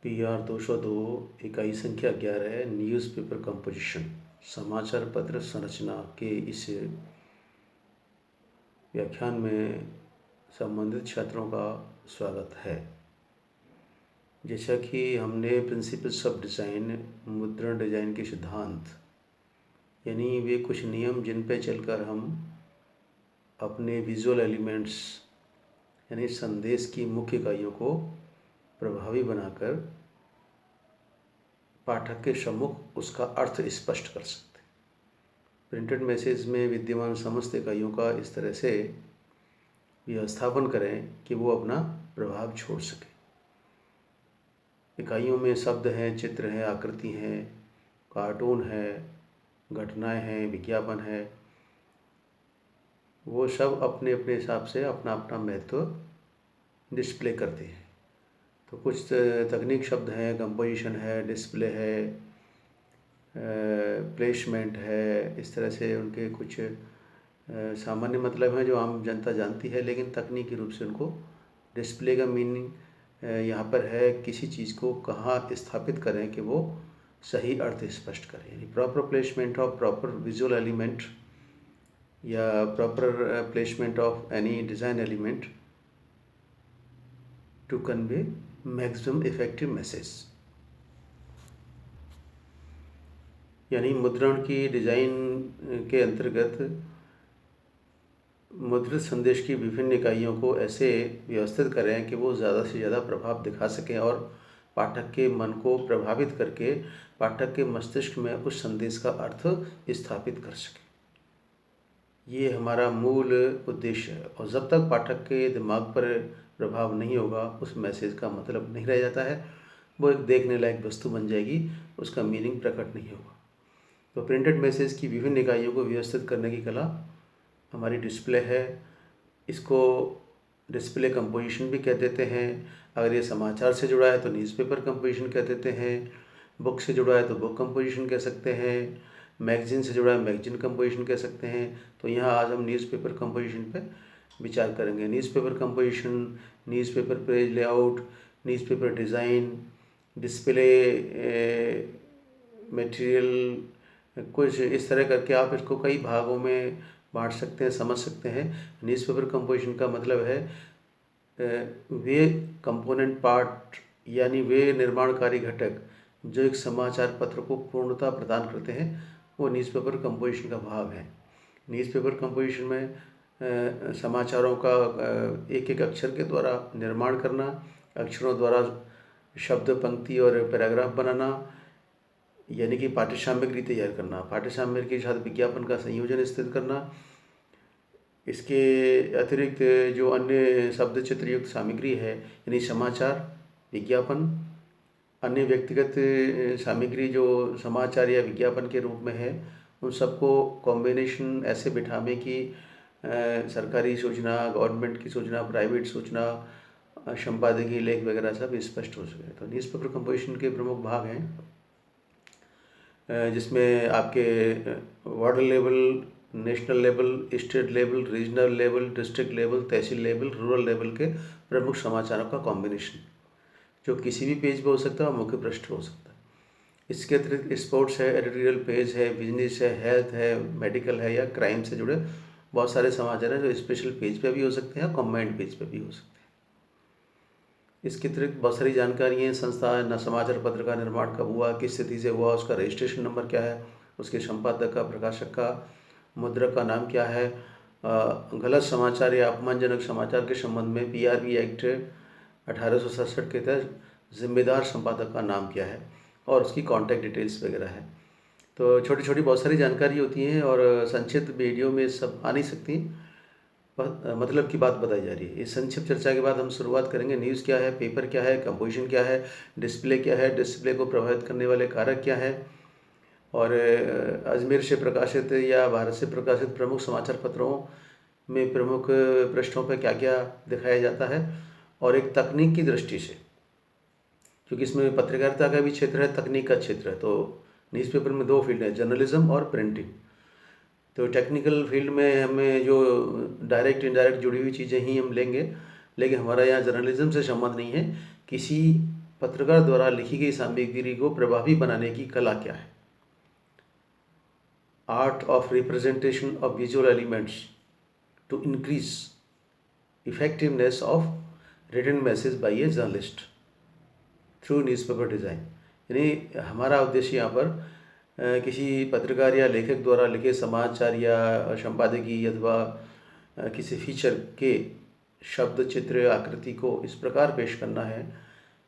PR 202 इकाई संख्या 11 newspaper composition समाचार पत्र संरचना के इस व्याख्यान में संबंधित छात्रों का स्वागत है। जैसा कि हमने प्रिंसिपल्स ऑफ डिज़ाइन मुद्रण डिज़ाइन के सिद्धांत यानी वे कुछ नियम जिन पे चलकर हम अपने विजुअल एलिमेंट्स यानी संदेश की मुख्य इकाइयों को प्रभावी बनाकर पाठक के सम्मुख उसका अर्थ स्पष्ट कर सकते हैं। प्रिंटेड मैसेज में विद्यमान समस्त इकाइयों का इस तरह से व्यवस्थापन करें कि वो अपना प्रभाव छोड़ सके। इकाइयों में शब्द हैं, चित्र हैं, आकृति हैं, कार्टून है, घटनाएं हैं, विज्ञापन है। वो सब अपने अपने हिसाब से अपना अपना महत्व डिस्प्ले करते हैं। तो कुछ तकनीक शब्द हैं, कंपोजिशन है, डिस्प्ले है, प्लेसमेंट है। इस तरह से उनके कुछ सामान्य मतलब हैं जो आम जनता जानती है, लेकिन तकनीकी रूप से उनको डिस्प्ले का मीनिंग यहाँ पर है किसी चीज़ को कहाँ स्थापित करें कि वो सही अर्थ स्पष्ट करें। यानी proper placement of proper visual element या proper placement of any design element to convey maximum effective message. यानी मुद्रण की डिज़ाइन के अंतर्गत मुद्रित संदेश की विभिन्न इकाइयों को ऐसे व्यवस्थित करें कि वो ज़्यादा से ज़्यादा प्रभाव दिखा सकें और पाठक के मन को प्रभावित करके पाठक के मस्तिष्क में उस संदेश का अर्थ स्थापित कर सकें। ये हमारा मूल उद्देश्य है। और जब तक पाठक के दिमाग पर प्रभाव नहीं होगा, उस मैसेज का मतलब नहीं रह जाता है, वो एक देखने लायक वस्तु बन जाएगी, उसका मीनिंग प्रकट नहीं होगा। तो प्रिंटेड मैसेज की विभिन्न इकाइयों को व्यवस्थित करने की कला हमारी डिस्प्ले है। इसको डिस्प्ले कंपोजिशन भी कह देते हैं। अगर ये समाचार से जुड़ा है तो न्यूज़पेपर कंपोजिशन कह देते हैं। बुक से जुड़ा है तो बुक कंपोजिशन कह सकते हैं। मैगजीन से जुड़ा है मैगजीन कंपोजिशन कह सकते हैं। तो यहाँ आज हम न्यूज़पेपर कंपोजिशन पे विचार करेंगे। Newspaper composition, newspaper page layout, newspaper design, display material, कुछ इस तरह करके आप इसको कई भागों में बांट सकते हैं, समझ सकते हैं। न्यूज़पेपर कंपोजिशन का मतलब है वे कंपोनेंट पार्ट यानी वे निर्माणकारी घटक जो एक समाचार पत्र को पूर्णता प्रदान करते हैं, वो न्यूज़पेपर कंपोजिशन का भाग है। न्यूज़पेपर कंपोजिशन में समाचारों का एक एक अक्षर के द्वारा निर्माण करना, अक्षरों द्वारा शब्द, पंक्ति और पैराग्राफ बनाना, यानी कि पाठ्य सामग्री तैयार करना, पाठ्य सामग्री के साथ विज्ञापन का संयोजन स्थित करना। इसके अतिरिक्त जो अन्य शब्द चित्र युक्त सामग्री है यानी समाचार, विज्ञापन, अन्य व्यक्तिगत सामग्री जो समाचार या विज्ञापन के रूप में है, उन सबको कॉम्बिनेशन ऐसे बिठावे कि सरकारी सूचना, गवर्नमेंट की सूचना, प्राइवेट सूचना, संपादकीय लेख वगैरह सब स्पष्ट हो सके। तो न्यूज़पेपर कंपोजिशन के प्रमुख भाग हैं जिसमें आपके ward level, national level, state level, regional level, district level, tehsil level, rural level के प्रमुख समाचारों का कॉम्बिनेशन जो किसी भी पेज पे हो सकता है और मुख्य पृष्ठ हो सकता है। इसके अतिरिक्त स्पोर्ट्स है, एडिटोरियल पेज है, बिजनेस है, हेल्थ है, मेडिकल है या क्राइम से जुड़े बहुत सारे समाचार हैं जो स्पेशल पेज पे भी हो सकते हैं, कॉम्बाइंड पेज पे भी हो सकते हैं। इसके अतिरिक्त बहुत सारी जानकारी हैं, संस्था न समाचार पत्र का निर्माण कब हुआ, किस स्थिति से हुआ, उसका रजिस्ट्रेशन नंबर क्या है, उसके संपादक का, प्रकाशक का, मुद्रक का नाम क्या है, गलत समाचार या अपमानजनक समाचार के संबंध में PRB एक्ट 1867 के तहत जिम्मेदार संपादक का नाम क्या है और उसकी कॉन्टैक्ट डिटेल्स वगैरह है। तो छोटी छोटी बहुत सारी जानकारी होती हैं और संक्षिप्त वीडियो में सब आ नहीं सकती, मतलब की बात बताई जा रही है। इस संक्षिप्त चर्चा के बाद हम शुरुआत करेंगे। न्यूज़ क्या है, पेपर क्या है, कंपोजिशन क्या है, डिस्प्ले क्या है, डिस्प्ले को प्रभावित करने वाले कारक क्या है, और अजमेर से प्रकाशित या भारत से प्रकाशित प्रमुख समाचार पत्रों में प्रमुख पृष्ठों पर क्या क्या दिखाया जाता है। और एक तकनीक की दृष्टि से, क्योंकि इसमें पत्रकारिता का भी क्षेत्र है, तकनीक का क्षेत्र है, तो न्यूज़पेपर में दो फील्ड है, जर्नलिज्म और प्रिंटिंग। तो टेक्निकल फील्ड में हमें जो डायरेक्ट इनडायरेक्ट जुड़ी हुई चीज़ें ही हम लेंगे, लेकिन हमारा यहाँ जर्नलिज्म से संबंध नहीं है। किसी पत्रकार द्वारा लिखी गई सामग्री को प्रभावी बनाने की कला क्या है? Art of representation of visual elements to increase effectiveness of written message by a journalist through newspaper design. यानी हमारा उद्देश्य यहाँ पर किसी पत्रकार या लेखक द्वारा लिखे समाचार या संपादकीय अथवा किसी फीचर के शब्द, चित्र, आकृति को इस प्रकार पेश करना है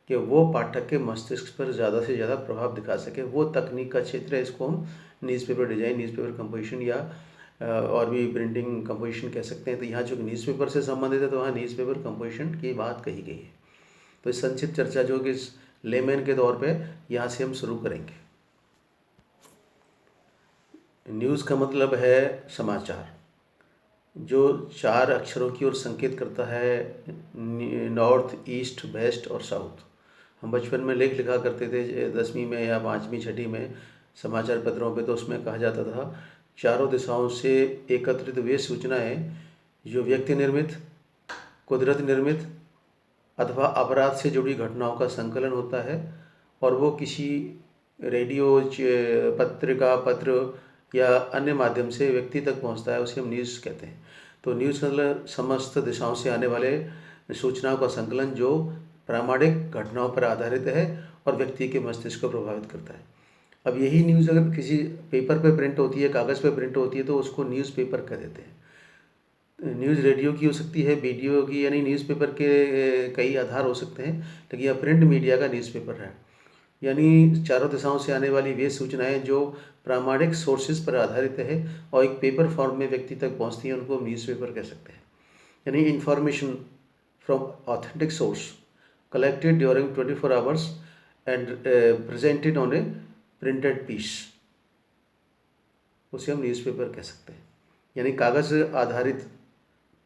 कि वो पाठक के मस्तिष्क पर ज़्यादा से ज़्यादा प्रभाव दिखा सके। वो तकनीक का क्षेत्र है, इसको हम न्यूज़पेपर डिज़ाइन, न्यूज़पेपर कंपोजिशन या और भी प्रिंटिंग कंपोजिशन कह सकते हैं। तो यहाँ जो न्यूज़पेपर से संबंधित है तो वहाँ न्यूज़पेपर कंपोजिशन की बात कही गई है। तो इस संक्षिप्त चर्चा जो कि इस लेमैन के तौर पे यहाँ से हम शुरू करेंगे। न्यूज़ का मतलब है समाचार, जो 4 अक्षरों की ओर संकेत करता है, नॉर्थ, ईस्ट, वेस्ट और साउथ। हम बचपन में लेख लिखा करते थे 10वीं में या 5वीं 6वीं में समाचार पत्रों पे, तो उसमें कहा जाता था चारों दिशाओं से एकत्रित वे सूचनाएं जो व्यक्ति निर्मित, कुदरत निर्मित अथवा अपराध से जुड़ी घटनाओं का संकलन होता है और वो किसी रेडियो, पत्रिका, पत्र या अन्य माध्यम से व्यक्ति तक पहुंचता है, उसे हम न्यूज़ कहते हैं। तो न्यूज़ मतलब समस्त दिशाओं से आने वाले सूचनाओं का संकलन जो प्रामाणिक घटनाओं पर आधारित है और व्यक्ति के मस्तिष्क को प्रभावित करता है। अब यही न्यूज़ अगर किसी पेपर पे प्रिंट होती है, कागज़ पे प्रिंट होती है, तो उसको न्यूज़पेपर कह देते हैं। न्यूज़ रेडियो की हो सकती है, वीडियो की, यानी न्यूज़पेपर के कई आधार हो सकते हैं, लेकिन यह प्रिंट मीडिया का न्यूज़पेपर है। यानी चारों दिशाओं से आने वाली वे सूचनाएं जो प्रामाणिक सोर्सेज पर आधारित है और एक पेपर फॉर्म में व्यक्ति तक पहुंचती हैं, उनको हम न्यूज़पेपर कह सकते हैं। यानी information from authentic source collected during 24 hours and presented on a printed piece, उसे हम न्यूज़पेपर कह सकते हैं। यानी कागज़ आधारित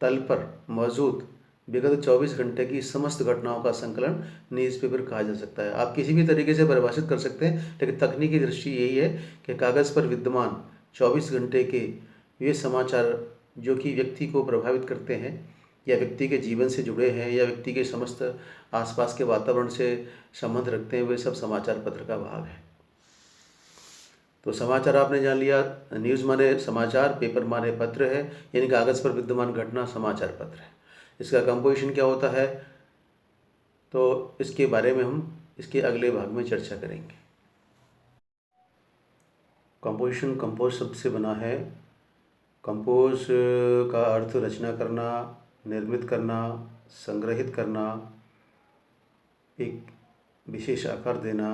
तल पर मौजूद विगत 24 घंटे की समस्त घटनाओं का संकलन न्यूज़पेपर कहा जा सकता है। आप किसी भी तरीके से परिभाषित कर सकते हैं, लेकिन तकनीकी दृष्टि यही है कि कागज़ पर विद्यमान 24 घंटे के वे समाचार जो कि व्यक्ति को प्रभावित करते हैं या व्यक्ति के जीवन से जुड़े हैं या व्यक्ति के समस्त आसपास के वातावरण से संबंध रखते हैं, वे सब समाचार पत्र का भाग है। तो समाचार आपने जान लिया, न्यूज़ माने समाचार, पेपर माने पत्र है, यानी कागज़ पर विद्यमान घटना समाचार पत्र है। इसका कंपोजिशन क्या होता है, तो इसके बारे में हम इसके अगले भाग में चर्चा करेंगे। कंपोजिशन कंपोज शब्द से बना है। कंपोज का अर्थ रचना करना, निर्मित करना, संग्रहित करना, एक विशेष आकार देना,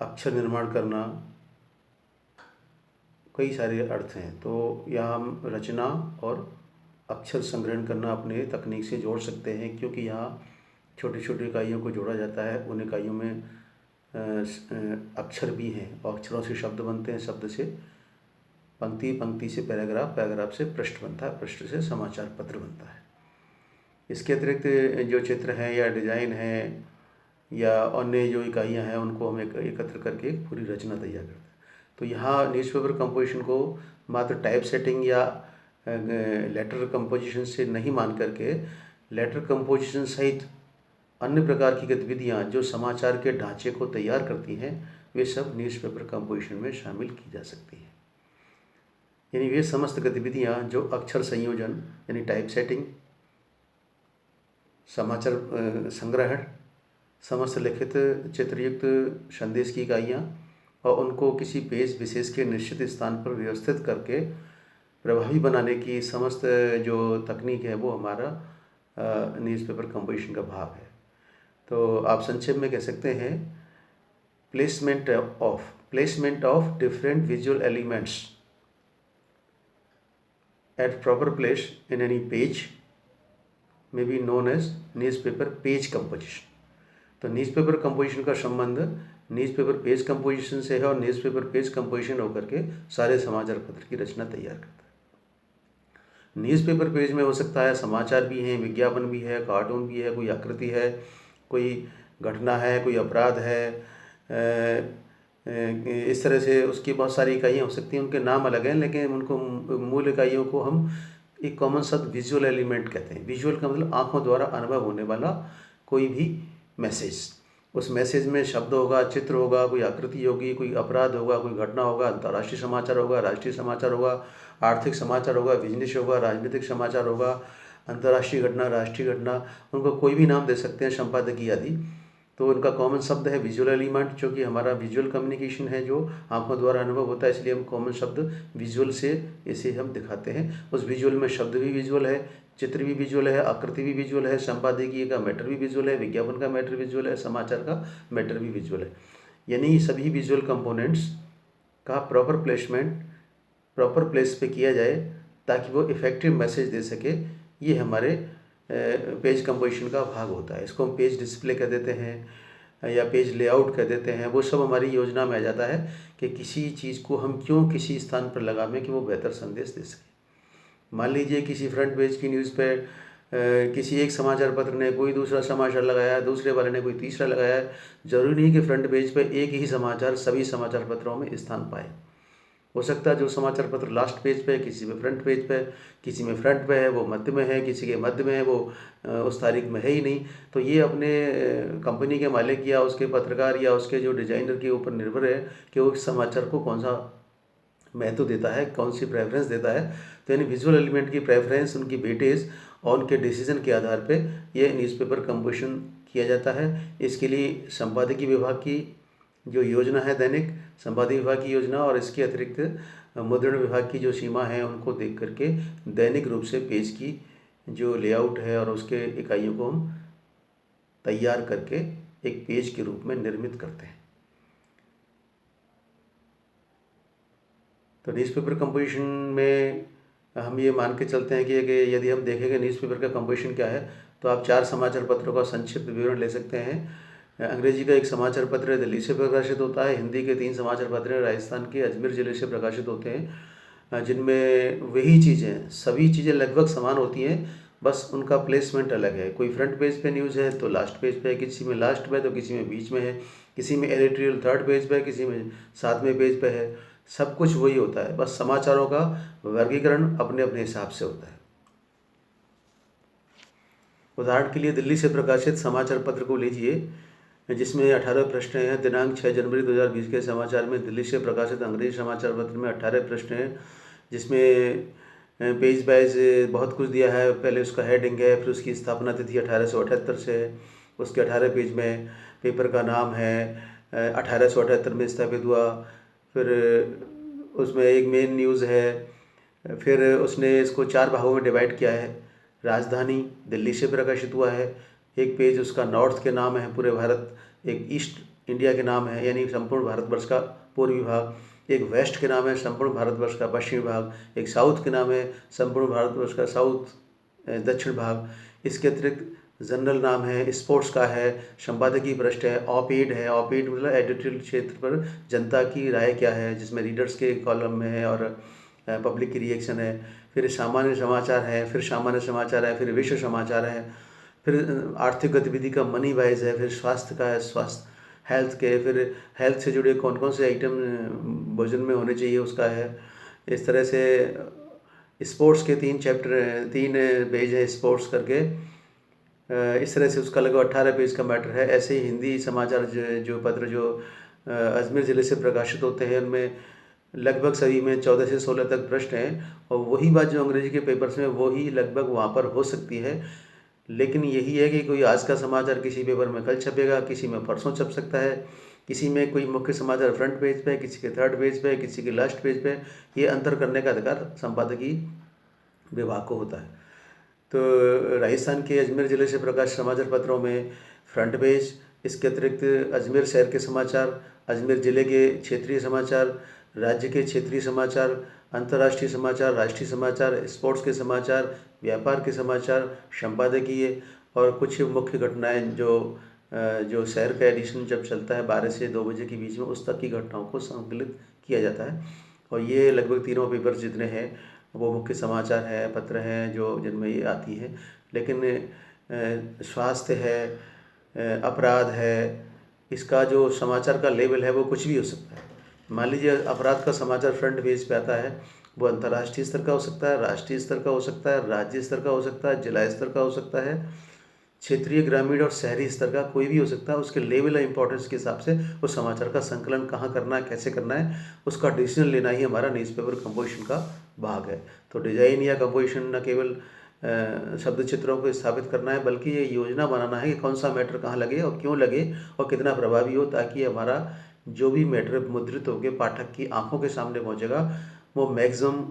अक्षर निर्माण करना, कई सारे अर्थ हैं। तो यहाँ हम रचना और अक्षर संग्रहण करना अपने तकनीक से जोड़ सकते हैं, क्योंकि यहाँ छोटी छोटी इकाइयों को जोड़ा जाता है। उन इकाइयों में अक्षर भी हैं और अक्षरों से शब्द बनते हैं, शब्द से पंक्ति, पंक्ति से पैराग्राफ, पैराग्राफ से पृष्ठ बनता है, पृष्ठ से समाचार पत्र बनता है। इसके अतिरिक्त जो चित्र हैं या डिज़ाइन हैं या अन्य जो इकाइयाँ हैं, उनको हम एकत्र करके एक पूरी रचना तैयार करते हैं। तो यहाँ न्यूज़पेपर कंपोजिशन को मात्र टाइप सेटिंग या लेटर कंपोजिशन से नहीं मान करके लेटर कंपोजिशन सहित अन्य प्रकार की गतिविधियाँ जो समाचार के ढांचे को तैयार करती हैं, वे सब न्यूज़पेपर कंपोजिशन में शामिल की जा सकती हैं। यानी वे समस्त गतिविधियाँ जो अक्षर संयोजन यानी टाइप सेटिंग, समाचार संग्रहण, समस्त लिखित चित्रयुक्त संदेश की इकाइयाँ और उनको किसी पेज विशेष के निश्चित स्थान पर व्यवस्थित करके प्रभावी बनाने की समस्त जो तकनीक है, वो हमारा न्यूज़पेपर कंपोजिशन का भाग है। तो आप संक्षेप में कह सकते हैं placement of different visual elements at proper place in any page may be known as newspaper page composition. तो न्यूज़पेपर कंपोजिशन का संबंध न्यूज़पेपर पेज कंपोजिशन से है और न्यूज़पेपर पेज कंपोजिशन होकर के सारे समाचार पत्र की रचना तैयार करता है। न्यूज़पेपर पेज में हो सकता है समाचार भी हैं, विज्ञापन भी है, कार्टून भी है, कोई आकृति है, कोई घटना है, कोई अपराध है, इस तरह से उसकी बहुत सारी इकाइयाँ हो सकती हैं। उनके नाम अलग हैं, लेकिन उनको मूल इकाइयों को हम एक कॉमन शब्द विजुअल एलिमेंट कहते हैं। विजुअल का मतलब आँखों द्वारा अनुभव होने वाला कोई भी मैसेज। उस मैसेज में शब्द होगा, चित्र होगा, कोई आकृति होगी, कोई अपराध होगा, कोई घटना होगा, अंतर्राष्ट्रीय समाचार होगा, राष्ट्रीय समाचार होगा, आर्थिक समाचार होगा, बिजनेस होगा, राजनीतिक समाचार होगा, अंतर्राष्ट्रीय घटना, राष्ट्रीय घटना, उनको कोई भी नाम दे सकते हैं, संपादकीय आदि। तो उनका कॉमन शब्द है विजुअल एलिमेंट, जो कि हमारा विजुअल कम्युनिकेशन है, जो आंखों द्वारा अनुभव होता है, इसलिए हम कॉमन शब्द विजुअल से इसे हम दिखाते हैं। उस विजुअल में शब्द भी विजुअल है, चित्र भी विजुअल है, आकृति भी विजुअल है, संपादकीय का मैटर भी विजुअल है, विज्ञापन का मैटर विजुअल है, समाचार का मैटर भी विजुअल है। यानी सभी विजुअल कंपोनेंट्स का प्रॉपर प्लेसमेंट प्रॉपर प्लेस पे किया जाए ताकि वो इफ़ेक्टिव मैसेज दे सके। ये हमारे पेज कंपोजिशन का भाग होता है। इसको हम पेज डिस्प्ले कह देते हैं या पेज लेआउट कह देते हैं। वो सब हमारी योजना में आ जाता है कि किसी चीज़ को हम क्यों किसी स्थान पर लगावें कि वो बेहतर संदेश दे सके। मान लीजिए किसी फ्रंट पेज की न्यूज़ पे किसी एक समाचार पत्र ने कोई दूसरा समाचार लगाया, दूसरे वाले ने कोई तीसरा लगाया। ज़रूरी नहीं कि फ्रंट पेज पे एक ही समाचार सभी समाचार पत्रों में स्थान पाए। हो सकता है जो समाचार पत्र लास्ट पेज पे है, किसी में फ्रंट पेज पे, किसी में फ्रंट पे है वो मध्य में है, किसी के मध्य में है वो उस तारीख में है ही नहीं। तो ये अपने कंपनी के मालिक या उसके पत्रकार या उसके जो डिजाइनर के ऊपर निर्भर है कि वो इस समाचार को कौन सा महत्व देता है, कौन सी प्रेफरेंस देता है। तो यानी विजुअल एलिमेंट की प्रेफरेंस, उनकी वेटेज और उनके डिसीजन के आधार पे ये न्यूज़पेपर कंपोजिशन किया जाता है। इसके लिए संपादकीय विभाग की जो योजना है, दैनिक संपादकीय विभाग की योजना, और इसके अतिरिक्त मुद्रण विभाग की जो सीमा है उनको देख करके दैनिक रूप से पेज की जो लेआउट है और उसके इकाइयों को हम तैयार करके एक पेज के रूप में निर्मित करते हैं। तो न्यूज़पेपर कंपोजिशन में हम ये मान के चलते हैं कि यदि हम देखेंगे न्यूज़पेपर का कंपोजिशन क्या है, तो आप 4 समाचार पत्रों का संक्षिप्त विवरण ले सकते हैं। अंग्रेजी का एक समाचार पत्र दिल्ली से प्रकाशित होता है, हिंदी के 3 समाचार पत्र राजस्थान के अजमेर ज़िले से प्रकाशित होते हैं, जिनमें वही चीज़ें, सभी चीज़ें लगभग समान होती हैं, बस उनका प्लेसमेंट अलग है। कोई फ्रंट पेज पे न्यूज़ है तो लास्ट पेज पे है, किसी में लास्ट पे तो किसी में बीच में है, किसी में एडिटोरियल 3rd पेज पे है, किसी में 7वें पेज पे है। सब कुछ वही होता है, बस समाचारों का वर्गीकरण अपने अपने हिसाब से होता है। उदाहरण के लिए दिल्ली से प्रकाशित समाचार पत्र को लीजिए, जिसमें 18 प्रश्न हैं। दिनांक 6 जनवरी 2020 के समाचार में दिल्ली से प्रकाशित अंग्रेजी समाचार पत्र में 18 प्रश्न हैं, जिसमें पेज वाइज बहुत कुछ दिया है। पहले उसका हेडिंग है, फिर उसकी स्थापना तिथि 1878 से है, उसके 18 पेज में पेपर का नाम है, 1878 में स्थापित हुआ, फिर उसमें एक मेन न्यूज़ है, फिर उसने इसको 4 भागों में डिवाइड किया है। राजधानी दिल्ली से प्रकाशित हुआ है, एक पेज उसका नॉर्थ के नाम है पूरे भारत, एक ईस्ट इंडिया के नाम है यानी संपूर्ण भारतवर्ष का पूर्वी भाग, एक वेस्ट के नाम है संपूर्ण भारतवर्ष का पश्चिमी भाग, एक साउथ के नाम है संपूर्ण भारतवर्ष का साउथ दक्षिण भाग। इसके अतिरिक्त जनरल नाम है, स्पोर्ट्स का है, संपादकीय पृष्ठ है, ऑप-एड है। ऑप-एड मतलब एडिटोरियल क्षेत्र पर जनता की राय क्या है, जिसमें रीडर्स के कॉलम में है और पब्लिक की रिएक्शन है। फिर सामान्य समाचार है, फिर सामान्य समाचार है, फिर विश्व समाचार है, फिर आर्थिक गतिविधि का मनी वाइज है, फिर स्वास्थ्य का है, स्वास्थ्य हेल्थ के, फिर हेल्थ से जुड़े कौन कौन से आइटम भोजन में होने चाहिए उसका है। इस तरह से स्पोर्ट्स के 3 चैप्टर 3 पेज है स्पोर्ट्स करके। इस तरह से उसका लगभग 18 पेज का मैटर है। ऐसे ही हिंदी समाचार जो पत्र जो अजमेर ज़िले से प्रकाशित होते हैं, उनमें लगभग सभी में 14 से 16 तक प्रश्न हैं, और वही बात जो अंग्रेजी के पेपर्स में वही लगभग वहाँ पर हो सकती है। लेकिन यही है कि कोई आज का समाचार किसी पेपर में कल छपेगा, किसी में परसों छप सकता है, किसी में कोई मुख्य समाचार फ्रंट पेज पे है, किसी के 3rd पेज पे है, किसी के लास्ट पेज पे है। ये अंतर करने का अधिकार संपादकीय विभाग को होता है। तो राजस्थान के अजमेर ज़िले से प्रकाशित समाचार पत्रों में फ्रंट पेज, इसके अतिरिक्त अजमेर शहर के समाचार, अजमेर ज़िले के क्षेत्रीय समाचार, राज्य के क्षेत्रीय समाचार, अंतर्राष्ट्रीय समाचार, राष्ट्रीय समाचार, स्पोर्ट्स के समाचार, व्यापार के समाचार, संपादकीय और कुछ मुख्य घटनाएं जो शहर का एडिशन जब चलता है 12 से 2 बजे के बीच में, उस तक की घटनाओं को संकलित किया जाता है। और ये लगभग तीनों पेपर जितने हैं वो मुख्य समाचार है, पत्र हैं जो जिनमें ये आती है। लेकिन स्वास्थ्य है, अपराध है, इसका जो समाचार का लेवल है वो कुछ भी हो सकता है। मान लीजिए अपराध का समाचार फ्रंट पेज पे आता है, वो अंतर्राष्ट्रीय स्तर का हो सकता है, राष्ट्रीय स्तर का हो सकता है, राज्य स्तर का हो सकता है, जिला स्तर का हो सकता है, क्षेत्रीय, ग्रामीण और शहरी स्तर का कोई भी हो सकता है। उसके लेवल और इम्पोर्टेंस के हिसाब से उस समाचार का संकलन कहाँ करना है, कैसे करना है, उसका डिसीजन लेना ही हमारा न्यूज़पेपर कंपोजिशन का भाग है। तो डिज़ाइन या कंपोजिशन न केवल शब्द चित्रों को स्थापित करना है, बल्कि ये योजना बनाना है कि कौन सा मैटर कहाँ लगे और क्यों लगे और कितना प्रभावी हो, ताकि हमारा जो भी मैटर मुद्रित होकर पाठक की आंखों के सामने पहुंचेगा वो मैक्सिमम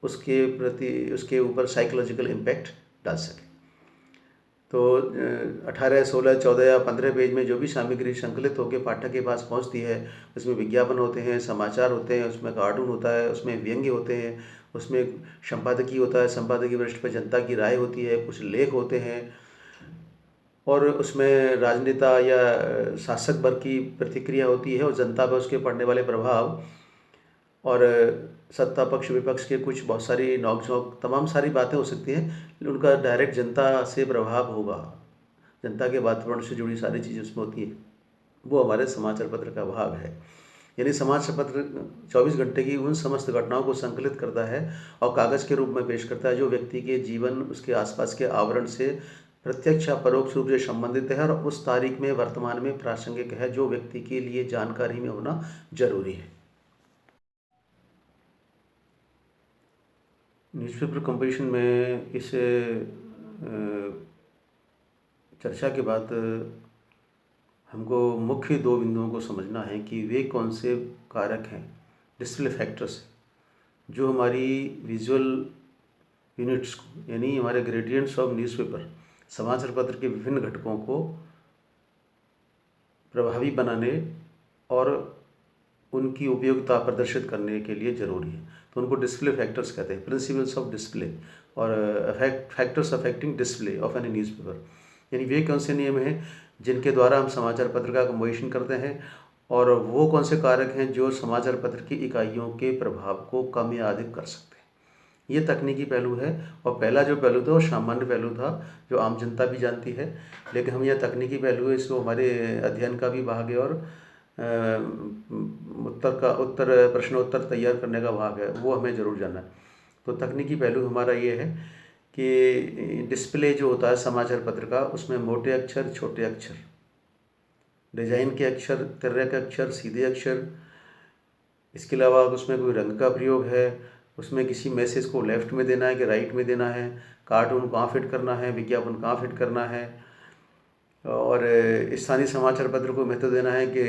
उसके प्रति, उसके ऊपर साइकोलॉजिकल इम्पैक्ट डाल सके। तो 18, 16, 14 या 15 पेज में जो भी सामग्री संकलित होकर पाठक के पास पहुंचती है, उसमें विज्ञापन होते हैं, समाचार होते हैं, उसमें कार्टून होता है, उसमें व्यंग्य होते हैं, उसमें संपादकीय होता है, संपादकीय पृष्ठ पर जनता की राय होती है, कुछ लेख होते हैं, और उसमें राजनेता या शासक वर्ग की प्रतिक्रिया होती है और जनता पर उसके पड़ने वाले प्रभाव, और सत्ता पक्ष विपक्ष के कुछ बहुत सारी नोक झोंक, तमाम सारी बातें हो सकती हैं। उनका डायरेक्ट जनता से प्रभाव होगा, जनता के वातावरण से जुड़ी सारी चीज़ें उसमें होती हैं, वो हमारे समाचार पत्र का भाग है। यानी समाचार पत्र 24 घंटे की उन समस्त घटनाओं को संकलित करता है और कागज़ के रूप में पेश करता है, जो व्यक्ति के जीवन, उसके आसपास के आवरण से प्रत्यक्ष या परोक्ष रूप से संबंधित है और उस तारीख में, वर्तमान में प्रासंगिक है, जो व्यक्ति के लिए जानकारी में होना जरूरी है। न्यूज़पेपर कंपोजिशन में इस चर्चा के बाद हमको मुख्य 2 बिंदुओं को समझना है कि वे कौन से कारक हैं, डिस्प्ले फैक्टर्स, जो हमारी विजुअल यूनिट्स को, यानी हमारे ग्रेडियंट्स ऑफ न्यूज़पेपर, समाचार पत्र के विभिन्न घटकों को प्रभावी बनाने और उनकी उपयोगिता प्रदर्शित करने के लिए ज़रूरी है। तो उनको डिस्प्ले फैक्टर्स कहते हैं, प्रिंसिपल्स ऑफ डिस्प्ले और factors affecting display of any newspaper. यानी वे कौन से नियम हैं जिनके द्वारा हम समाचार पत्र का कंपोजिशन करते हैं, और वो कौन से कारक हैं जो समाचार पत्र की इकाइयों के प्रभाव को कम या अधिक कर सकते हैं। ये तकनीकी पहलू है, और पहला जो पहलू था वो सामान्य पहलू था, जो आम जनता भी जानती है, लेकिन हम यह तकनीकी पहलू है, इसको हमारे अध्ययन का भी भाग है और उत्तर प्रश्नोत्तर तैयार करने का भाग है, वो हमें ज़रूर जानना है। तो तकनीकी पहलू हमारा ये है कि डिस्प्ले जो होता है समाचार पत्र का, उसमें मोटे अक्षर, छोटे अक्षर, डिजाइन के अक्षर, तिर्यक अक्षर, सीधे अक्षर, इसके अलावा उसमें कोई रंग का प्रयोग है, उसमें किसी मैसेज को लेफ्ट में देना है कि राइट में देना है, कार्टून कहाँ फिट करना है, विज्ञापन कहाँ फिट करना है, और स्थानीय समाचार पत्र को महत्व देना है कि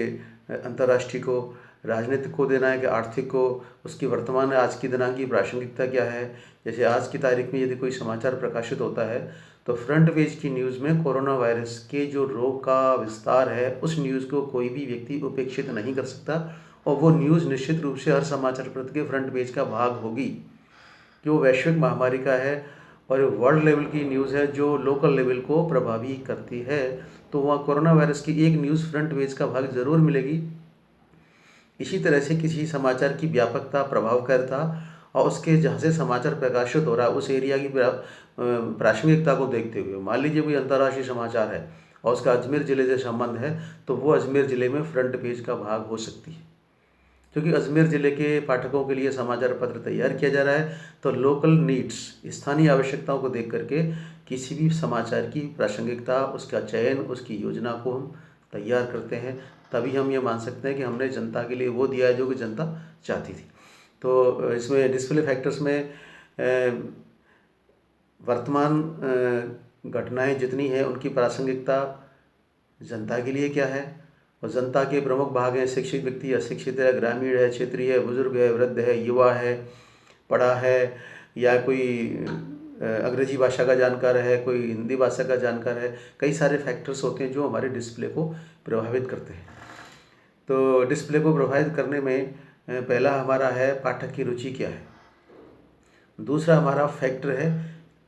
अंतर्राष्ट्रीय को, राजनीतिक को देना है कि आर्थिक को, उसकी वर्तमान आज की दिनांक की प्रासंगिकता क्या है। जैसे आज की तारीख में यदि कोई समाचार प्रकाशित होता है तो फ्रंट पेज की न्यूज़ में कोरोना वायरस के जो रोग का विस्तार है, उस न्यूज़ को कोई भी व्यक्ति उपेक्षित नहीं कर सकता, और वो न्यूज़ निश्चित रूप से हर समाचार पत्र के फ्रंट पेज का भाग होगी, जो वैश्विक महामारी का है और वर्ल्ड लेवल की न्यूज़ है, जो लोकल लेवल को प्रभावी करती है। तो वहाँ कोरोना वायरस की एक न्यूज़ फ्रंट पेज का भाग ज़रूर मिलेगी। इसी तरह से किसी समाचार की व्यापकता, प्रभावकारिता और उसके जहाँ से समाचार प्रकाशित हो रहा है उस एरिया की प्रासंगिकता को देखते हुए, मान लीजिए कोई अंतर्राष्ट्रीय समाचार है और उसका अजमेर ज़िले से संबंध है, तो वो अजमेर ज़िले में फ्रंट पेज का भाग हो सकती है, क्योंकि अजमेर ज़िले के पाठकों के लिए समाचार पत्र तैयार किया जा रहा है। तो लोकल नीड्स, स्थानीय आवश्यकताओं को देख करके किसी भी समाचार की प्रासंगिकता, उसका चयन, उसकी योजना को हम तैयार करते हैं, तभी हम ये मान सकते हैं कि हमने जनता के लिए वो दिया है जो कि जनता चाहती थी। तो इसमें डिस्प्ले फैक्टर्स में वर्तमान घटनाएं जितनी हैं उनकी प्रासंगिकता जनता के लिए क्या है, और जनता के प्रमुख भाग हैं शिक्षित व्यक्ति, अशिक्षित है, ग्रामीण है, क्षेत्रीय है, बुजुर्ग है, वृद्ध है, युवा है, पढ़ा है, या कोई अंग्रेजी भाषा का जानकार है, कोई हिंदी भाषा का जानकार है। कई सारे फैक्टर्स होते हैं जो हमारे डिस्प्ले को प्रभावित करते हैं। तो डिस्प्ले को प्रभावित करने में पहला हमारा है पाठक की रुचि क्या है, दूसरा हमारा फैक्टर है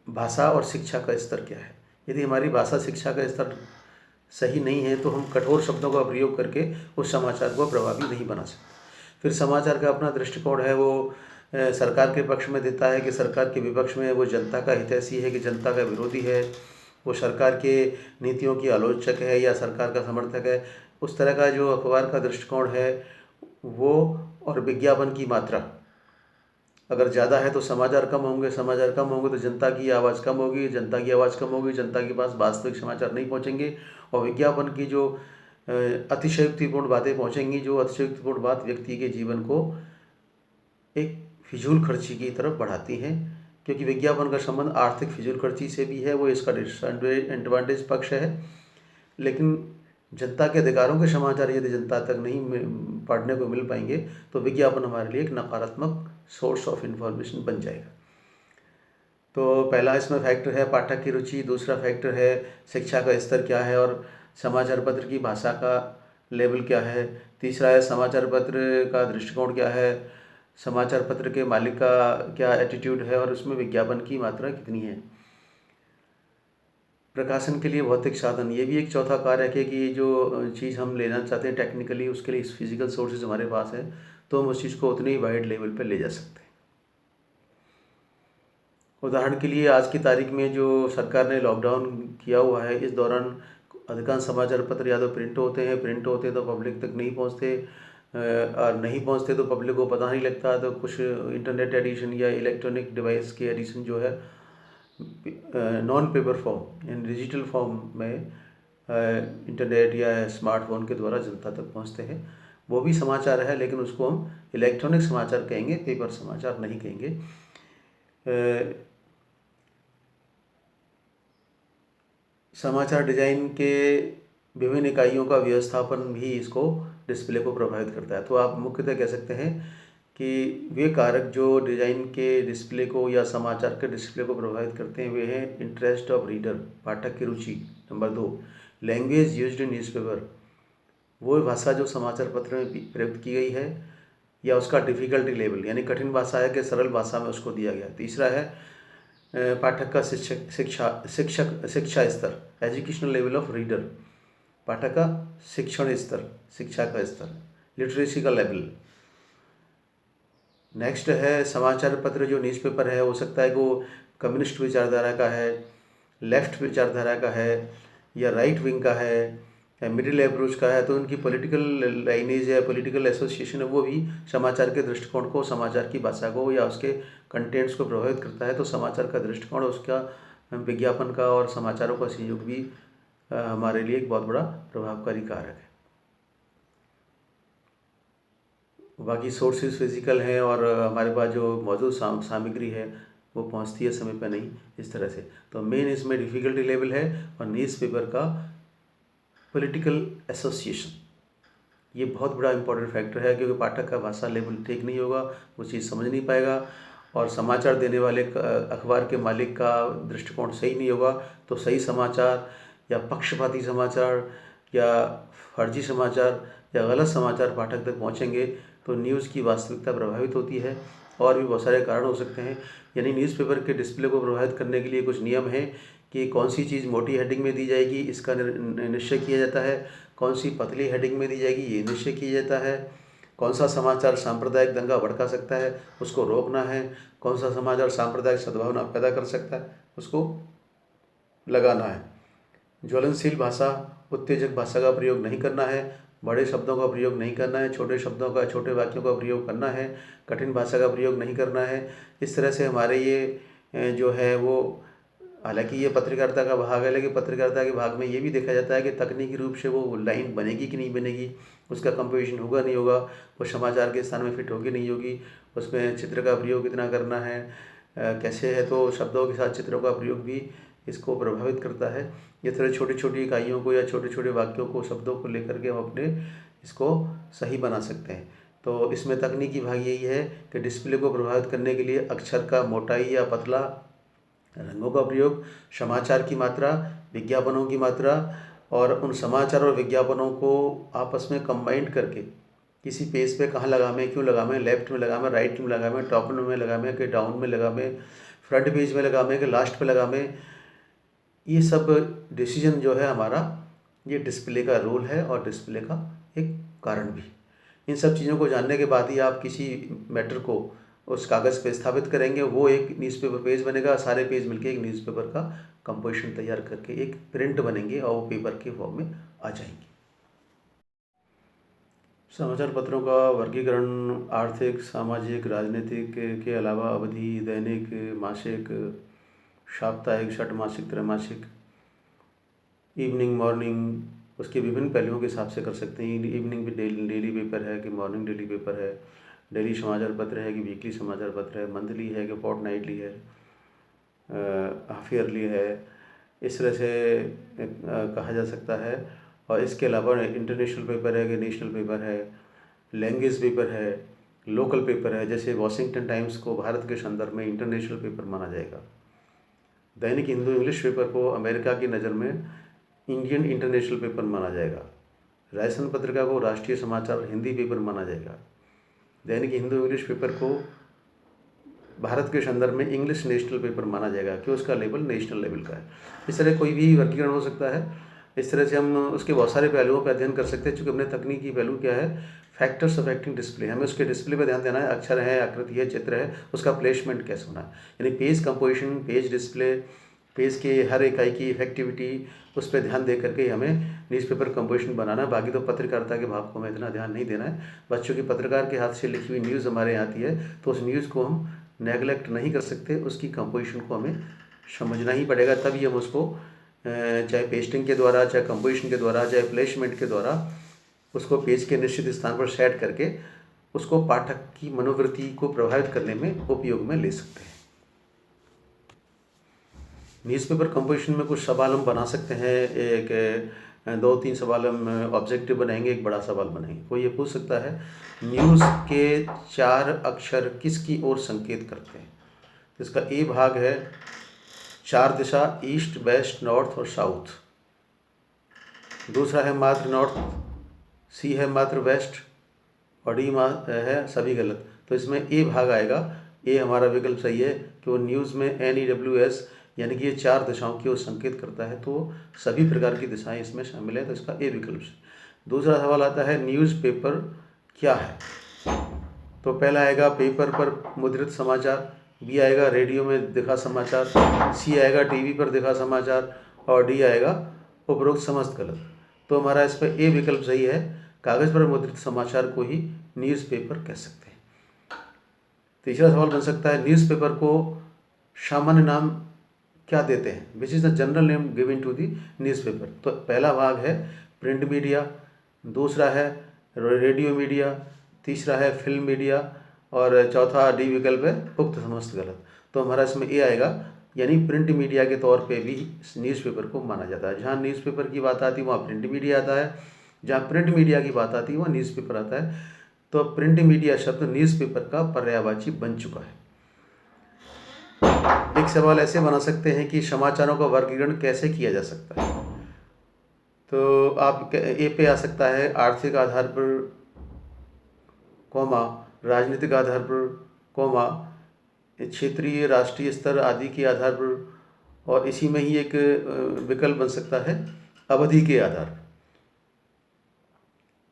भाषा और शिक्षा का स्तर क्या है। यदि हमारी भाषा शिक्षा का स्तर सही नहीं है तो हम कठोर शब्दों का प्रयोग करके उस समाचार को प्रभावी नहीं बना सकते। फिर समाचार का अपना दृष्टिकोण है, वो सरकार के पक्ष में देता है कि सरकार के विपक्ष में, वो जनता का हितैषी है कि जनता का विरोधी है, वो सरकार के नीतियों की आलोचक है या सरकार का समर्थक है। उस तरह का जो अखबार का दृष्टिकोण है वो, और विज्ञापन की मात्रा, अगर ज़्यादा है तो समाचार कम होंगे, समाचार कम होंगे तो जनता की आवाज़ कम होगी, जनता की आवाज़ कम होगी, जनता के पास वास्तविक समाचार नहीं पहुंचेंगे और विज्ञापन की जो अतिशयोक्तिपूर्ण बातें पहुंचेंगी, जो अतिशयोक्तिपूर्ण बात व्यक्ति के जीवन को एक फिजूल खर्ची की तरफ बढ़ाती हैं, क्योंकि विज्ञापन का संबंध आर्थिक फिजूल खर्ची से भी है, वो इसका डिसएडवांटेज पक्ष है। लेकिन जनता के अधिकारों के समाचार यदि जनता तक नहीं पढ़ने को मिल पाएंगे तो विज्ञापन हमारे लिए एक नकारात्मक सोर्स ऑफ इंफॉर्मेशन बन जाएगा। तो पहला इसमें फैक्टर है पाठक की रुचि, दूसरा फैक्टर है शिक्षा का स्तर क्या है और समाचार पत्र की भाषा का लेवल क्या है, तीसरा है समाचार पत्र का दृष्टिकोण क्या है, समाचार पत्र के मालिक का क्या एटीट्यूड है और उसमें विज्ञापन की मात्रा कितनी है। प्रकाशन के लिए भौतिक साधन, ये भी एक चौथा कार्य है कि जो चीज़ हम लेना चाहते हैं टेक्निकली उसके लिए फिजिकल सोर्सेज हमारे पास है तो हम उस चीज़ को उतने ही वाइड लेवल पर ले जा सकते हैं। उदाहरण के लिए आज की तारीख में जो सरकार ने लॉकडाउन किया हुआ है, इस दौरान अधिकांश समाचार पत्र या तो प्रिंट होते हैं तो पब्लिक तक नहीं पहुंचते, और नहीं पहुंचते तो पब्लिक को पता नहीं लगता। तो कुछ इंटरनेट एडिशन या इलेक्ट्रॉनिक डिवाइस के एडिशन जो है नॉन पेपर फॉर्म यानी डिजिटल फॉर्म में इंटरनेट या स्मार्टफोन के द्वारा जनता तक पहुंचते हैं, वो भी समाचार है, लेकिन उसको हम इलेक्ट्रॉनिक समाचार कहेंगे, पेपर समाचार नहीं कहेंगे। समाचार डिजाइन के विभिन्न इकाइयों का व्यवस्थापन भी इसको डिस्प्ले को प्रभावित करता है। तो आप मुख्यतः कह सकते हैं कि वे कारक जो डिजाइन के डिस्प्ले को या समाचार के डिस्प्ले को प्रभावित करते हैं वे हैं इंटरेस्ट ऑफ रीडर, पाठक की रुचि, number 2 language used in newspaper, वो भाषा जो समाचार पत्र में प्रयुक्त की गई है या उसका डिफ़िकल्टी लेवल यानी कठिन भाषा है कि सरल भाषा में उसको दिया गया। तीसरा है पाठक का शिक्षा स्तर, एजुकेशनल लेवल ऑफ रीडर, पाठक का शिक्षण स्तर, शिक्षा का स्तर, लिटरेसी का लेवल। नेक्स्ट है समाचार पत्र जो न्यूज़पेपर है, हो सकता है कि वो कम्युनिस्ट विचारधारा का है, लेफ्ट विचारधारा का है या राइट विंग का है या मिडिल अप्रोच का है। तो उनकी पॉलिटिकल लाइनेज या पॉलिटिकल एसोसिएशन है वो भी समाचार के दृष्टिकोण को, समाचार की भाषा को या उसके कंटेंट्स को प्रभावित करता है। तो समाचार का दृष्टिकोण, उसका विज्ञापन का और समाचारों का संयोग भी हमारे लिए एक बहुत बड़ा प्रभावकारी कारक है। बाकी सोर्सेज फिजिकल हैं और हमारे पास जो मौजूद सामग्री है वो पहुंचती है समय पर नहीं, इस तरह से। तो मेन इसमें डिफ़िकल्टी लेवल है और न्यूज़पेपर का पॉलिटिकल एसोसिएशन, ये बहुत बड़ा इंपॉर्टेंट फैक्टर है, क्योंकि पाठक का भाषा लेवल ठीक नहीं होगा, वो चीज़ समझ नहीं पाएगा और समाचार देने वाले अखबार के मालिक का दृष्टिकोण सही नहीं होगा तो सही समाचार या पक्षपाती समाचार या फर्जी समाचार या गलत समाचार पाठक तक पहुंचेंगे तो न्यूज़ की वास्तविकता प्रभावित होती है। और भी बहुत सारे कारण हो सकते हैं। यानी न्यूज़पेपर के डिस्प्ले को प्रभावित करने के लिए कुछ नियम हैं कि कौन सी चीज़ मोटी हेडिंग में दी जाएगी, इसका निश्चय किया जाता है, कौन सी पतली हेडिंग में दी जाएगी ये निश्चय किया जाता है, कौन सा समाचार सांप्रदायिक दंगा भड़का सकता है उसको रोकना है, कौन सा समाचार सांप्रदायिक सद्भावना पैदा कर सकता है उसको लगाना है। ज्वलनशील भाषा, उत्तेजक भाषा का प्रयोग नहीं करना है, बड़े शब्दों का प्रयोग नहीं करना है, छोटे शब्दों का, छोटे वाक्यों का प्रयोग करना है, कठिन भाषा का प्रयोग नहीं करना है। इस तरह से हमारे ये जो है वो, हालांकि ये पत्रकारिता का भाग है, लेकिन पत्रकारिता के भाग में ये भी देखा जाता है कि तकनीकी रूप से वो लाइन बनेगी कि नहीं बनेगी, उसका कंपोजिशन होगा नहीं होगा, वो समाचार के स्थान में फिट होगी नहीं होगी, उसमें चित्र का प्रयोग कितना करना है, कैसे है। तो शब्दों के साथ चित्रों का प्रयोग भी इसको प्रभावित करता है। इस तरह छोटी छोटी इकाइयों को या छोटे छोटे वाक्यों को, शब्दों को लेकर के हम अपने इसको सही बना सकते हैं। तो इसमें तकनीकी भाग यही है कि डिस्प्ले को प्रभावित करने के लिए अक्षर का मोटाई या पतला, रंगों का प्रयोग, समाचार की मात्रा, विज्ञापनों की मात्रा और उन समाचार और विज्ञापनों को आपस में कंबाइंड करके किसी पेज पे कहाँ लगावें, क्यों लगावें, लेफ्ट में लगावें, राइट में लगावें, टॉप में लगावें कि डाउन में लगावें, फ्रंट पेज में लगावें कि लास्ट पे लगावें, ये सब डिसीजन जो है हमारा, ये डिस्प्ले का रोल है और डिस्प्ले का एक कारण भी। इन सब चीज़ों को जानने के बाद ही आप किसी मैटर को उस कागज़ पे स्थापित करेंगे, वो एक न्यूज़पेपर पेज बनेगा, सारे पेज मिलके एक न्यूज़पेपर का कंपोजिशन तैयार करके एक प्रिंट बनेंगे और वो पेपर के फॉर्म में आ जाएंगे। समाचार पत्रों का वर्गीकरण आर्थिक, सामाजिक, राजनीतिक के अलावा अवधि, दैनिक, मासिक, साप्ताहिक, षटमासिक, त्रैमासिक, इवनिंग, मॉर्निंग, उसके विभिन्न पहलुओं के हिसाब से कर सकते हैं। इवनिंग भी डेली डेली पेपर है कि मॉर्निंग डेली पेपर है, डेली समाचार पत्र है कि वीकली समाचार पत्र है, मंथली है कि फोर्टनाइटली है, हाफ ईयरली है, इस तरह से कहा जा सकता है। और इसके अलावा इंटरनेशनल पेपर है कि नेशनल पेपर है, लैंग्वेज पेपर है, लोकल पेपर है। जैसे वॉशिंगटन टाइम्स को भारत के संदर्भ में इंटरनेशनल पेपर माना जाएगा। दैनिक हिंदू इंग्लिश पेपर को अमेरिका की नज़र में इंडियन इंटरनेशनल पेपर माना जाएगा। रायसन पत्रिका को राष्ट्रीय समाचार हिंदी पेपर माना जाएगा। दैनिक हिंदू इंग्लिश पेपर को भारत के संदर्भ में इंग्लिश नेशनल पेपर माना जाएगा कि उसका लेवल नेशनल लेवल का है। इस तरह कोई भी वर्गीकरण हो सकता है। इस तरह से हम उसके बहुत सारे पहलुओं पर अध्ययन कर सकते हैं। चूँकि अपने तकनीकी पहलू क्या है, फैक्टर्स अफेक्टिंग डिस्प्ले, हमें उसके डिस्प्ले पर ध्यान देना है। अक्षर है, आकृति है, चित्र है, उसका प्लेसमेंट कैसे होना है, यानी page composition, page display, page के हर इकाई की इफेक्टिविटी, उस पर ध्यान दे करके हमें न्यूज़पेपर कंपोजिशन बनाना है। बाकी तो पत्रकारिता के भाग को हमें इतना ध्यान नहीं देना है। बच्चों की पत्रकार के हाथ से लिखी हुई न्यूज़ हमारे यहाँ आती है तो उस न्यूज़ को हम नेगलेक्ट नहीं कर सकते, उसकी कंपोजिशन को हमें समझना ही पड़ेगा। तभी हम उसको चाहे पेस्टिंग के द्वारा, चाहे कंपोजिशन के द्वारा, चाहे प्लेसमेंट के द्वारा उसको पेज के निश्चित स्थान पर सेट करके उसको पाठक की मनोवृत्ति को प्रभावित करने में उपयोग में ले सकते हैं। न्यूज़पेपर कंपोजिशन में कुछ सवाल हम बना सकते हैं। एक 2-3 सवाल हम ऑब्जेक्टिव बनाएंगे, एक बड़ा सवाल बनाएंगे। कोई ये पूछ सकता है, न्यूज़ के 4 अक्षर किसकी ओर संकेत करते हैं? तो इसका ए भाग है 4 दिशा, ईस्ट, वेस्ट, नॉर्थ और साउथ। दूसरा है मात्र नॉर्थ, सी है मात्र वेस्ट और डी है सभी गलत। तो इसमें ए भाग आएगा। ए हमारा विकल्प सही है कि वो न्यूज़ में NEWS यानी कि ये 4 दिशाओं की ओर संकेत करता है, तो सभी प्रकार की दिशाएं इसमें शामिल है, तो इसका ए विकल्प से। दूसरा सवाल आता है, न्यूज़पेपर क्या है? तो पहला आएगा पेपर पर मुद्रित समाचार, बी आएगा रेडियो में दिखा समाचार, सी आएगा टीवी पर दिखा समाचार और डी आएगा उपरोक्त समस्त गलत। तो हमारा इस पर ए विकल्प सही है, कागज़ पर मुद्रित समाचार को ही न्यूज़पेपर कह सकते हैं। तीसरा सवाल बन सकता है, न्यूज़पेपर को सामान्य नाम क्या देते हैं? Which is the general name given to the newspaper? तो पहला भाग है प्रिंट मीडिया, दूसरा है रेडियो मीडिया, तीसरा है फिल्म मीडिया और चौथा डी विकल्प है उक्त समस्त गलत। तो हमारा इसमें ए आएगा, यानी प्रिंट मीडिया के तौर पे भी न्यूज़पेपर को माना जाता है। जहाँ न्यूज़पेपर की बात आती है वहाँ प्रिंट मीडिया आता है, जहाँ प्रिंट मीडिया की बात आती है वहाँ न्यूज़पेपर आता है। तो प्रिंट मीडिया शब्द न्यूज़पेपर का पर्यायवाची बन चुका है। एक सवाल ऐसे बना सकते हैं कि समाचारों का वर्गीकरण कैसे किया जा सकता है? तो आप ए पे आ सकता है आर्थिक आधार पर, कौमा राजनीतिक आधार पर, कौमा क्षेत्रीय राष्ट्रीय स्तर आदि के आधार पर, और इसी में ही एक विकल्प बन सकता है अवधि के आधार पर,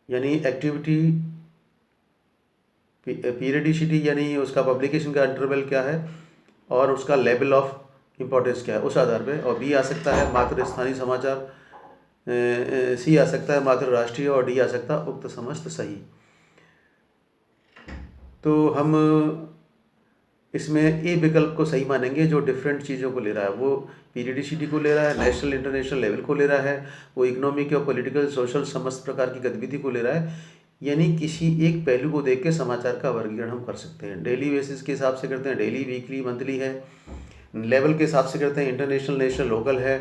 यानी एक्टिविटी, पीरियडिसिटी यानी उसका पब्लिकेशन का इंटरवल क्या है और उसका लेवल ऑफ इम्पोर्टेंस क्या है, उस आधार पे। और बी आ सकता है मात्र स्थानीय समाचार, सी आ सकता है मात्र राष्ट्रीय और डी आ सकता है उक्त समस्त सही। तो हम इसमें ए विकल्प को सही मानेंगे, जो डिफरेंट चीज़ों को ले रहा है। वो पीरियडिसिटी को ले रहा है, नेशनल इंटरनेशनल लेवल को ले रहा है, वो इकोनॉमिक और पॉलिटिकल सोशल समस्त प्रकार की गतिविधि को ले रहा है। यानी किसी एक पहलू को देख के समाचार का वर्गीकरण हम कर सकते हैं। डेली बेसिस के हिसाब से करते हैं, डेली, वीकली, मंथली है। लेवल के हिसाब से करते हैं, इंटरनेशनल, नेशनल, लोकल है।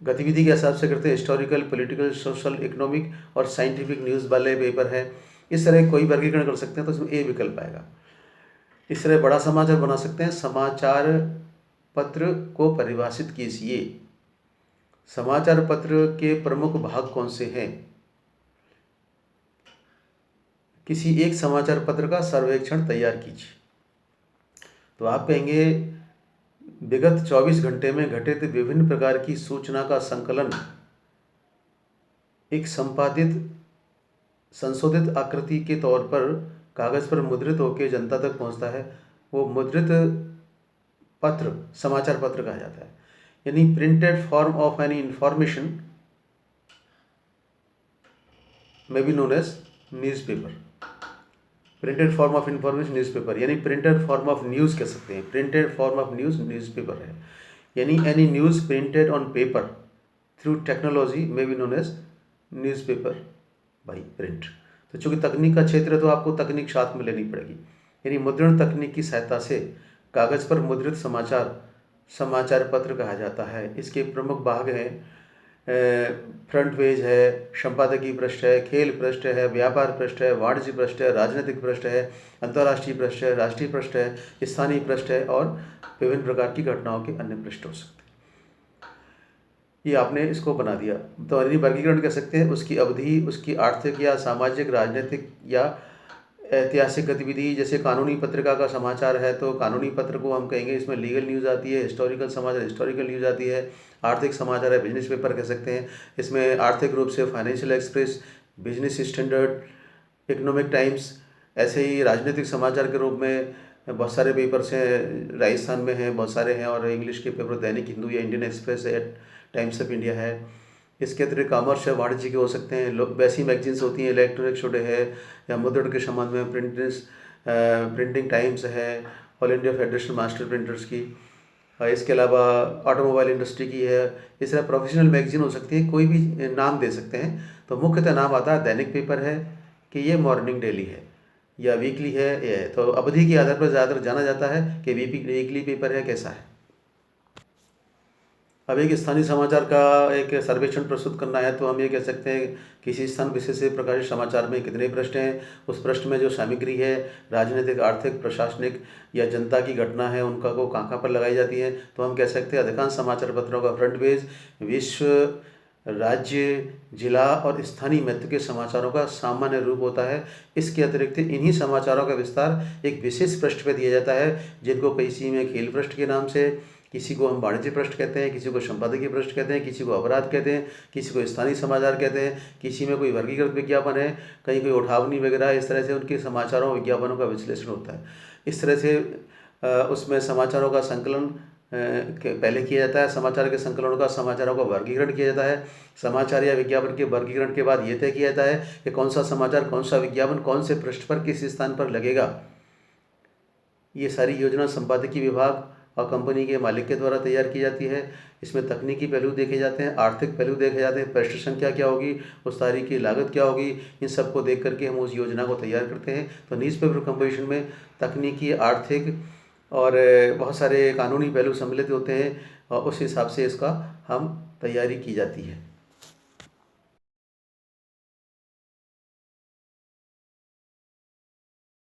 गतिविधि के हिसाब से करते हैं, हिस्टोरिकल, पॉलिटिकल, सोशल, इकोनॉमिक और साइंटिफिक न्यूज़ वाले पेपर है। इस तरह कोई वर्गीकरण कर सकते हैं, तो इसमें ए विकल्प आएगा। इस तरह बड़ा समाचार बना सकते हैं, समाचार पत्र को परिभाषित कीजिए। समाचार पत्र के प्रमुख भाग कौन से हैं? किसी एक समाचार पत्र का सर्वेक्षण तैयार कीजिए। तो आप कहेंगे विगत 24 घंटे में घटित विभिन्न प्रकार की सूचना का संकलन एक संपादित संशोधित आकृति के तौर पर कागज़ पर मुद्रित होकर जनता तक पहुंचता है, वो मुद्रित पत्र समाचार पत्र कहा जाता है। यानी printed form of any information may be known as newspaper, printed form of information newspaper, यानी प्रिंटेड फॉर्म ऑफ न्यूज़ कह सकते हैं। Printed form of news newspaper है, यानी any news printed on paper through technology may be known as newspaper by print. तो चूँकि तकनीक का क्षेत्र है तो आपको तकनीक साथ में लेनी पड़ेगी, यानी मुद्रण तकनीक की सहायता से कागज़ पर मुद्रित समाचार पत्र कहा जाता है। इसके प्रमुख भाग हैं फ्रंट पेज है, संपादकीय पृष्ठ है, खेल पृष्ठ है, व्यापार पृष्ठ है, वाणिज्य पृष्ठ है, राजनीतिक पृष्ठ है, अंतर्राष्ट्रीय पृष्ठ है, राष्ट्रीय पृष्ठ है, स्थानीय पृष्ठ है और विभिन्न प्रकार की घटनाओं के अन्य पृष्ठ हो सकते हैं। ये आपने इसको बना दिया। तो यानी वर्गीकरण कह सकते हैं उसकी अवधि, उसकी आर्थिक या सामाजिक, राजनीतिक या ऐतिहासिक गतिविधि। जैसे कानूनी पत्रिका का समाचार है तो कानूनी पत्र को हम कहेंगे, इसमें लीगल न्यूज़ आती है। हिस्टोरिकल समाचार हिस्टोरिकल न्यूज़ आती है। आर्थिक समाचार है बिजनेस पेपर कह सकते हैं। इसमें आर्थिक रूप से financial express, business standard, economic times. ऐसे ही राजनीतिक समाचार के रूप में बहुत सारे पेपर्स हैं, राजस्थान में हैं बहुत सारे हैं, और इंग्लिश के पेपर दैनिक हिंदू या इंडियन एक्सप्रेस है, टाइम्स ऑफ इंडिया है। इसके अतिरिक्त कॉमर्स या वाणिज्य के हो सकते हैं। वैसी मैगजीन्स होती हैं, इलेक्ट्रॉनिक छोटे है या मुद्रण के संबंध में प्रिंटिंग टाइम्स है, all India federation master printers की। इसके अलावा ऑटोमोबाइल इंडस्ट्री की है। इस तरह प्रोफेशनल मैगजीन हो सकती है, कोई भी नाम दे सकते हैं। तो मुख्यतः नाम आता है दैनिक पेपर है कि ये मॉर्निंग डेली है या वीकली है ये है। तो अवधि के आधार पर ज़्यादातर जाना जाता है कि वीकली पेपर है कैसा है। अब एक स्थानीय समाचार का एक सर्वेक्षण प्रस्तुत करना है तो हम ये कह सकते हैं किसी स्थान विशेष से प्रकाशित समाचार में कितने पृष्ठ हैं, उस पृष्ठ में जो सामग्री है राजनीतिक, आर्थिक, प्रशासनिक या जनता की घटना है उनका को कहाँ पर लगाई जाती है। तो हम कह सकते हैं अधिकांश समाचार पत्रों का फ्रंट पेज विश्व, राज्य, जिला और स्थानीय महत्व के समाचारों का सामान्य रूप होता है। इसके अतिरिक्त इन्हीं समाचारों का विस्तार एक विशेष पृष्ठ पर दिया जाता है, जिनको किसी में खेल पृष्ठ के नाम से, किसी को हम वाणिज्य पृष्ठ कहते हैं, किसी को संपादकीय पृष्ठ कहते हैं, किसी को अपराध कहते हैं, किसी को स्थानीय समाचार कहते हैं, किसी में कोई वर्गीकृत विज्ञापन है, कहीं कोई उठावनी वगैरह। इस तरह से उनके समाचारों विज्ञापनों का विश्लेषण होता है। इस तरह से उसमें समाचारों का संकलन पहले किया जाता है। समाचार के संकलनों का, समाचारों का वर्गीकरण किया जाता है। समाचार या विज्ञापन के वर्गीकरण के बाद ये तय किया जाता है कि कौन सा समाचार, कौन सा विज्ञापन कौन से पृष्ठ पर किस स्थान पर लगेगा। ये सारी योजना संपादकीय विभाग और कंपनी के मालिक के द्वारा तैयार की जाती है। इसमें तकनीकी पहलू देखे जाते हैं, आर्थिक पहलू देखे जाते हैं, पृष्ठ संख्या क्या होगी, उस तारीख की लागत क्या होगी, इन सबको देख करके हम उस योजना को तैयार करते हैं। तो न्यूज़पेपर कंपोजिशन में तकनीकी, आर्थिक और बहुत सारे कानूनी पहलू सम्मिलित होते हैं और उस हिसाब से इसका हम तैयारी की जाती है।